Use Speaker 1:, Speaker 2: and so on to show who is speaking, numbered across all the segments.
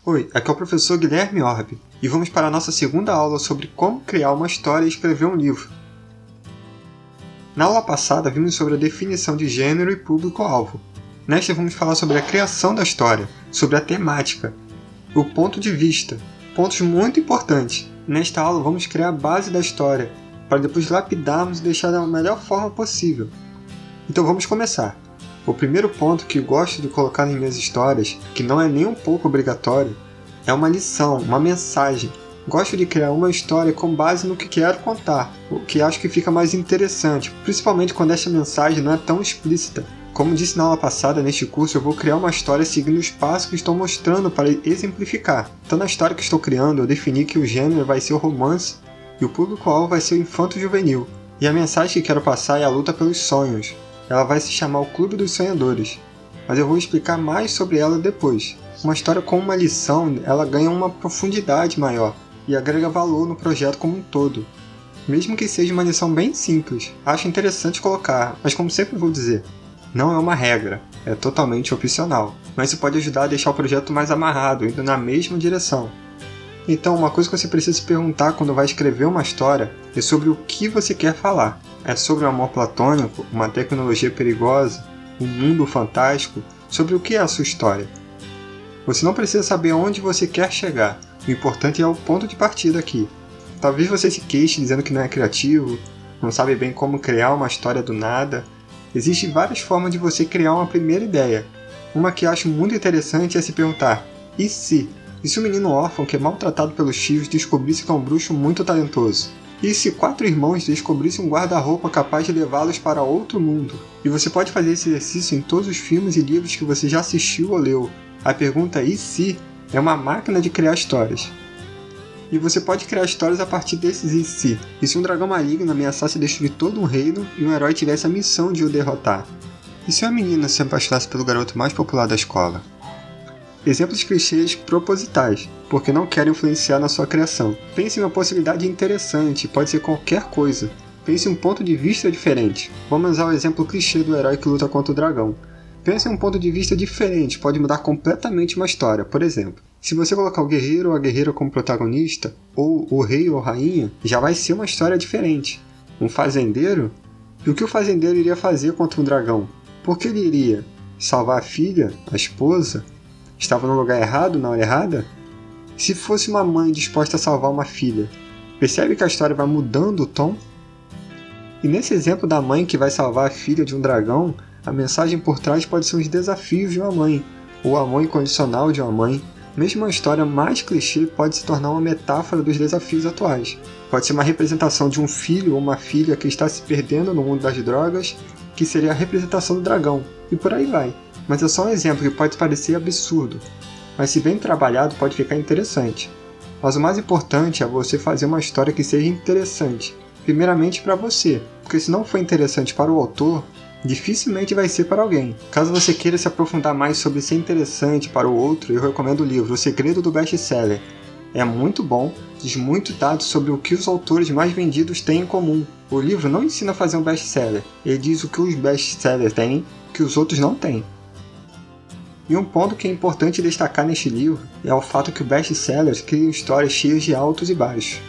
Speaker 1: Oi, aqui é o professor Guilherme Orbe, e vamos para a nossa segunda aula sobre como criar uma história e escrever um livro. Na aula passada vimos sobre a definição de gênero e público-alvo. Nesta vamos falar sobre a criação da história, sobre a temática, o ponto de vista, pontos muito importantes. Nesta aula vamos criar a base da história, para depois lapidarmos e deixar da melhor forma possível. Então vamos começar. O primeiro ponto que gosto de colocar em minhas histórias, que não é nem um pouco obrigatório, é uma lição, uma mensagem. Gosto de criar uma história com base no que quero contar, o que acho que fica mais interessante, principalmente quando esta mensagem não é tão explícita. Como disse na aula passada, neste curso eu vou criar uma história seguindo os passos que estou mostrando para exemplificar. Então na história que estou criando eu defini que o gênero vai ser o romance e o público-alvo vai ser o infanto-juvenil. E a mensagem que quero passar é a luta pelos sonhos. Ela vai se chamar O Clube dos Sonhadores, mas eu vou explicar mais sobre ela depois. Uma história com uma lição, ela ganha uma profundidade maior e agrega valor no projeto como um todo. Mesmo que seja uma lição bem simples, acho interessante colocar, mas como sempre vou dizer, não é uma regra, é totalmente opcional, mas isso pode ajudar a deixar o projeto mais amarrado, indo na mesma direção. Então, uma coisa que você precisa se perguntar quando vai escrever uma história é sobre o que você quer falar. É sobre o amor platônico, uma tecnologia perigosa, um mundo fantástico? Sobre o que é a sua história? Você não precisa saber onde você quer chegar. O importante é o ponto de partida aqui. Talvez você se queixe dizendo que não é criativo, não sabe bem como criar uma história do nada. Existem várias formas de você criar uma primeira ideia. Uma que acho muito interessante é se perguntar, e se? E se o menino órfão que é maltratado pelos tios descobrisse que é um bruxo muito talentoso? E se 4 irmãos descobrissem um guarda-roupa capaz de levá-los para outro mundo? E você pode fazer esse exercício em todos os filmes e livros que você já assistiu ou leu. A pergunta e se é uma máquina de criar histórias. E você pode criar histórias a partir desses e se. E se um dragão maligno ameaçasse destruir todo um reino e um herói tivesse a missão de o derrotar? E se uma menina se apaixonasse pelo garoto mais popular da escola? Exemplos clichês propositais, porque não quero influenciar na sua criação. Pense em uma possibilidade interessante, pode ser qualquer coisa. Pense em um ponto de vista diferente. Vamos usar o exemplo clichê do herói que luta contra o dragão. Pense em um ponto de vista diferente, pode mudar completamente uma história. Por exemplo, se você colocar o guerreiro ou a guerreira como protagonista, ou o rei ou a rainha, já vai ser uma história diferente. Um fazendeiro? E o que o fazendeiro iria fazer contra um dragão? Por que ele iria? Salvar a filha? A esposa? Estava no lugar errado, na hora errada? Se fosse uma mãe disposta a salvar uma filha, percebe que a história vai mudando o tom? E nesse exemplo da mãe que vai salvar a filha de um dragão, a mensagem por trás pode ser os desafios de uma mãe, ou o amor incondicional de uma mãe. Mesmo uma história mais clichê pode se tornar uma metáfora dos desafios atuais. Pode ser uma representação de um filho ou uma filha que está se perdendo no mundo das drogas, que seria a representação do dragão, e por aí vai. Mas é só um exemplo que pode parecer absurdo, mas se bem trabalhado pode ficar interessante. Mas o mais importante é você fazer uma história que seja interessante, primeiramente para você, porque se não for interessante para o autor, dificilmente vai ser para alguém. Caso você queira se aprofundar mais sobre ser interessante para o outro, eu recomendo o livro O Segredo do Best-Seller. É muito bom, diz muito dados sobre o que os autores mais vendidos têm em comum. O livro não ensina a fazer um best-seller, ele diz o que os best-sellers têm que os outros não têm. E um ponto que é importante destacar neste livro é o fato que o best-sellers cria histórias cheias de altos e baixos.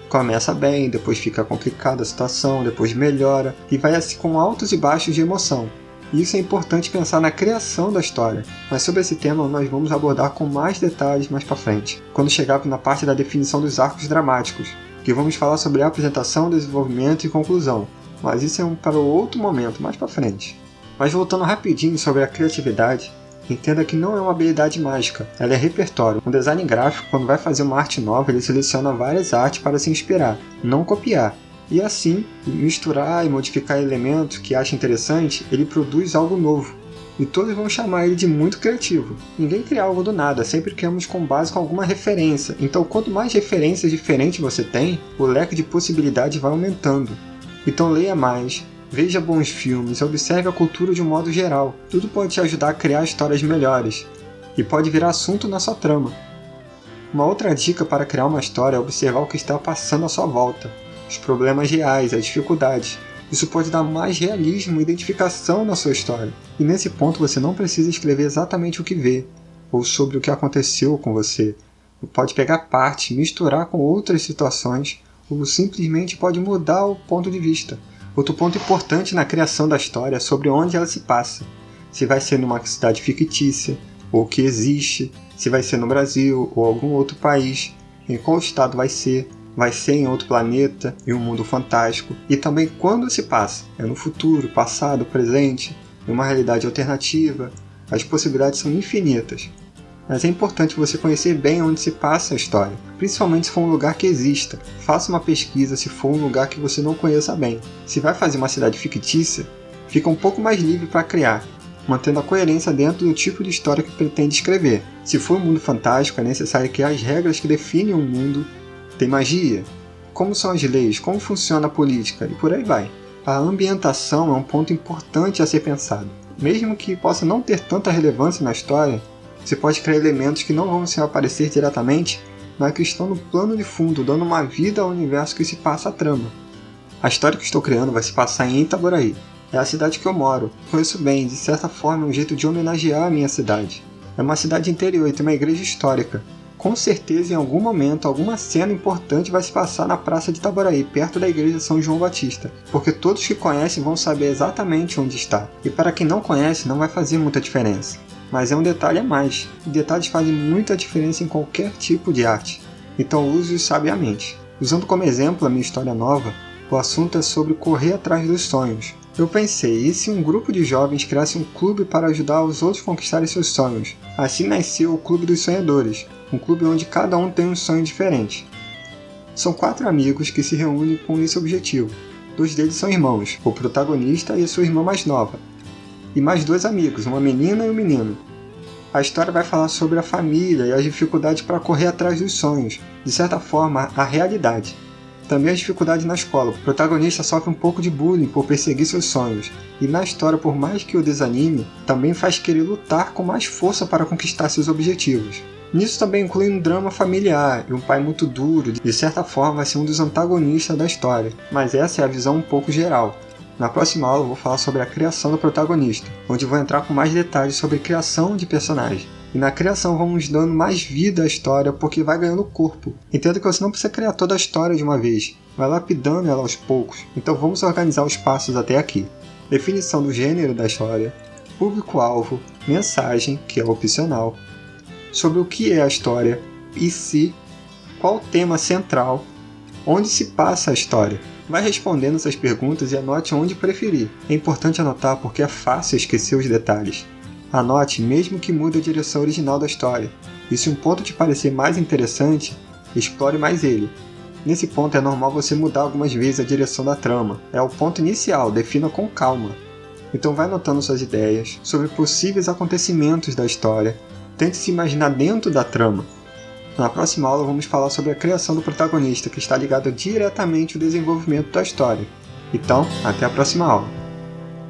Speaker 1: Começa bem, depois fica complicada a situação, depois melhora, e vai assim com altos e baixos de emoção. E isso é importante pensar na criação da história, mas sobre esse tema nós vamos abordar com mais detalhes mais para frente, quando chegarmos na parte da definição dos arcos dramáticos, que vamos falar sobre a apresentação, desenvolvimento e conclusão, mas isso é para outro momento, mais para frente. Mas voltando rapidinho sobre a criatividade, entenda que não é uma habilidade mágica, ela é repertório. Um design gráfico, quando vai fazer uma arte nova, ele seleciona várias artes para se inspirar, não copiar. E assim, misturar e modificar elementos que acha interessante, ele produz algo novo. E todos vão chamar ele de muito criativo. Ninguém cria algo do nada, sempre criamos com base com alguma referência. Então quanto mais referências diferentes você tem, o leque de possibilidades vai aumentando. Então leia mais, veja bons filmes, observe a cultura de um modo geral. Tudo pode te ajudar a criar histórias melhores. E pode virar assunto na sua trama. Uma outra dica para criar uma história é observar o que está passando à sua volta. Os problemas reais, as dificuldades. Isso pode dar mais realismo e identificação na sua história. E nesse ponto você não precisa escrever exatamente o que vê. ou sobre o que aconteceu com você. Pode pegar parte, misturar com outras situações, ou simplesmente pode mudar o ponto de vista. Outro ponto importante na criação da história é sobre onde ela se passa. Se vai ser numa cidade fictícia, ou que existe, se vai ser no Brasil ou algum outro país, em qual estado vai ser em outro planeta, em um mundo fantástico, e também quando se passa. É no futuro, passado, presente, em uma realidade alternativa. As possibilidades são infinitas. Mas é importante você conhecer bem onde se passa a história, principalmente se for um lugar que exista. Faça uma pesquisa se for um lugar que você não conheça bem. Se vai fazer uma cidade fictícia, fica um pouco mais livre para criar, mantendo a coerência dentro do tipo de história que pretende escrever. Se for um mundo fantástico, é necessário criar as regras que definem um mundo. Tem magia? Como são as leis? Como funciona a política? E por aí vai. A ambientação é um ponto importante a ser pensado. Mesmo que possa não ter tanta relevância na história, você pode criar elementos que não vão aparecer diretamente, mas que estão no plano de fundo, dando uma vida ao universo que se passa a trama. A história que estou criando vai se passar em Itaboraí. É a cidade que eu moro. Conheço bem, de certa forma é um jeito de homenagear a minha cidade. É uma cidade interior e tem uma igreja histórica. Com certeza em algum momento, alguma cena importante vai se passar na praça de Itaboraí, perto da igreja São João Batista, porque todos que conhecem vão saber exatamente onde está. E para quem não conhece, não vai fazer muita diferença. Mas é um detalhe a mais. E detalhes fazem muita diferença em qualquer tipo de arte. Então use-os sabiamente. Usando como exemplo a minha história nova, o assunto é sobre correr atrás dos sonhos. Eu pensei, e se um grupo de jovens criasse um clube para ajudar os outros a conquistarem seus sonhos? Assim nasceu o Clube dos Sonhadores, um clube onde cada um tem um sonho diferente. São 4 amigos que se reúnem com esse objetivo. 2 deles são irmãos, o protagonista e a sua irmã mais nova. E mais 2 amigos, uma menina e um menino. A história vai falar sobre a família e as dificuldades para correr atrás dos sonhos, de certa forma, a realidade. Também as dificuldades na escola. O protagonista sofre um pouco de bullying por perseguir seus sonhos, e na história, por mais que o desanime, também faz querer lutar com mais força para conquistar seus objetivos. Nisso também inclui um drama familiar e um pai muito duro, de certa forma vai ser um dos antagonistas da história, mas essa é a visão um pouco geral. Na próxima aula eu vou falar sobre a criação do protagonista, onde vou entrar com mais detalhes sobre criação de personagem. E na criação vamos dando mais vida à história porque vai ganhando corpo. Entenda que você não precisa criar toda a história de uma vez, vai lapidando ela aos poucos. Então vamos organizar os passos até aqui. Definição do gênero da história, público-alvo, mensagem, que é opcional, sobre o que é a história, e se, qual o tema central, onde se passa a história. Vai respondendo essas perguntas e anote onde preferir. É importante anotar porque é fácil esquecer os detalhes. Anote mesmo que mude a direção original da história. E se um ponto te parecer mais interessante, explore mais ele. Nesse ponto é normal você mudar algumas vezes a direção da trama. É o ponto inicial, defina com calma. Então vai anotando suas ideias sobre possíveis acontecimentos da história. Tente se imaginar dentro da trama. Na próxima aula vamos falar sobre a criação do protagonista, que está ligado diretamente ao desenvolvimento da história. Então, até a próxima aula!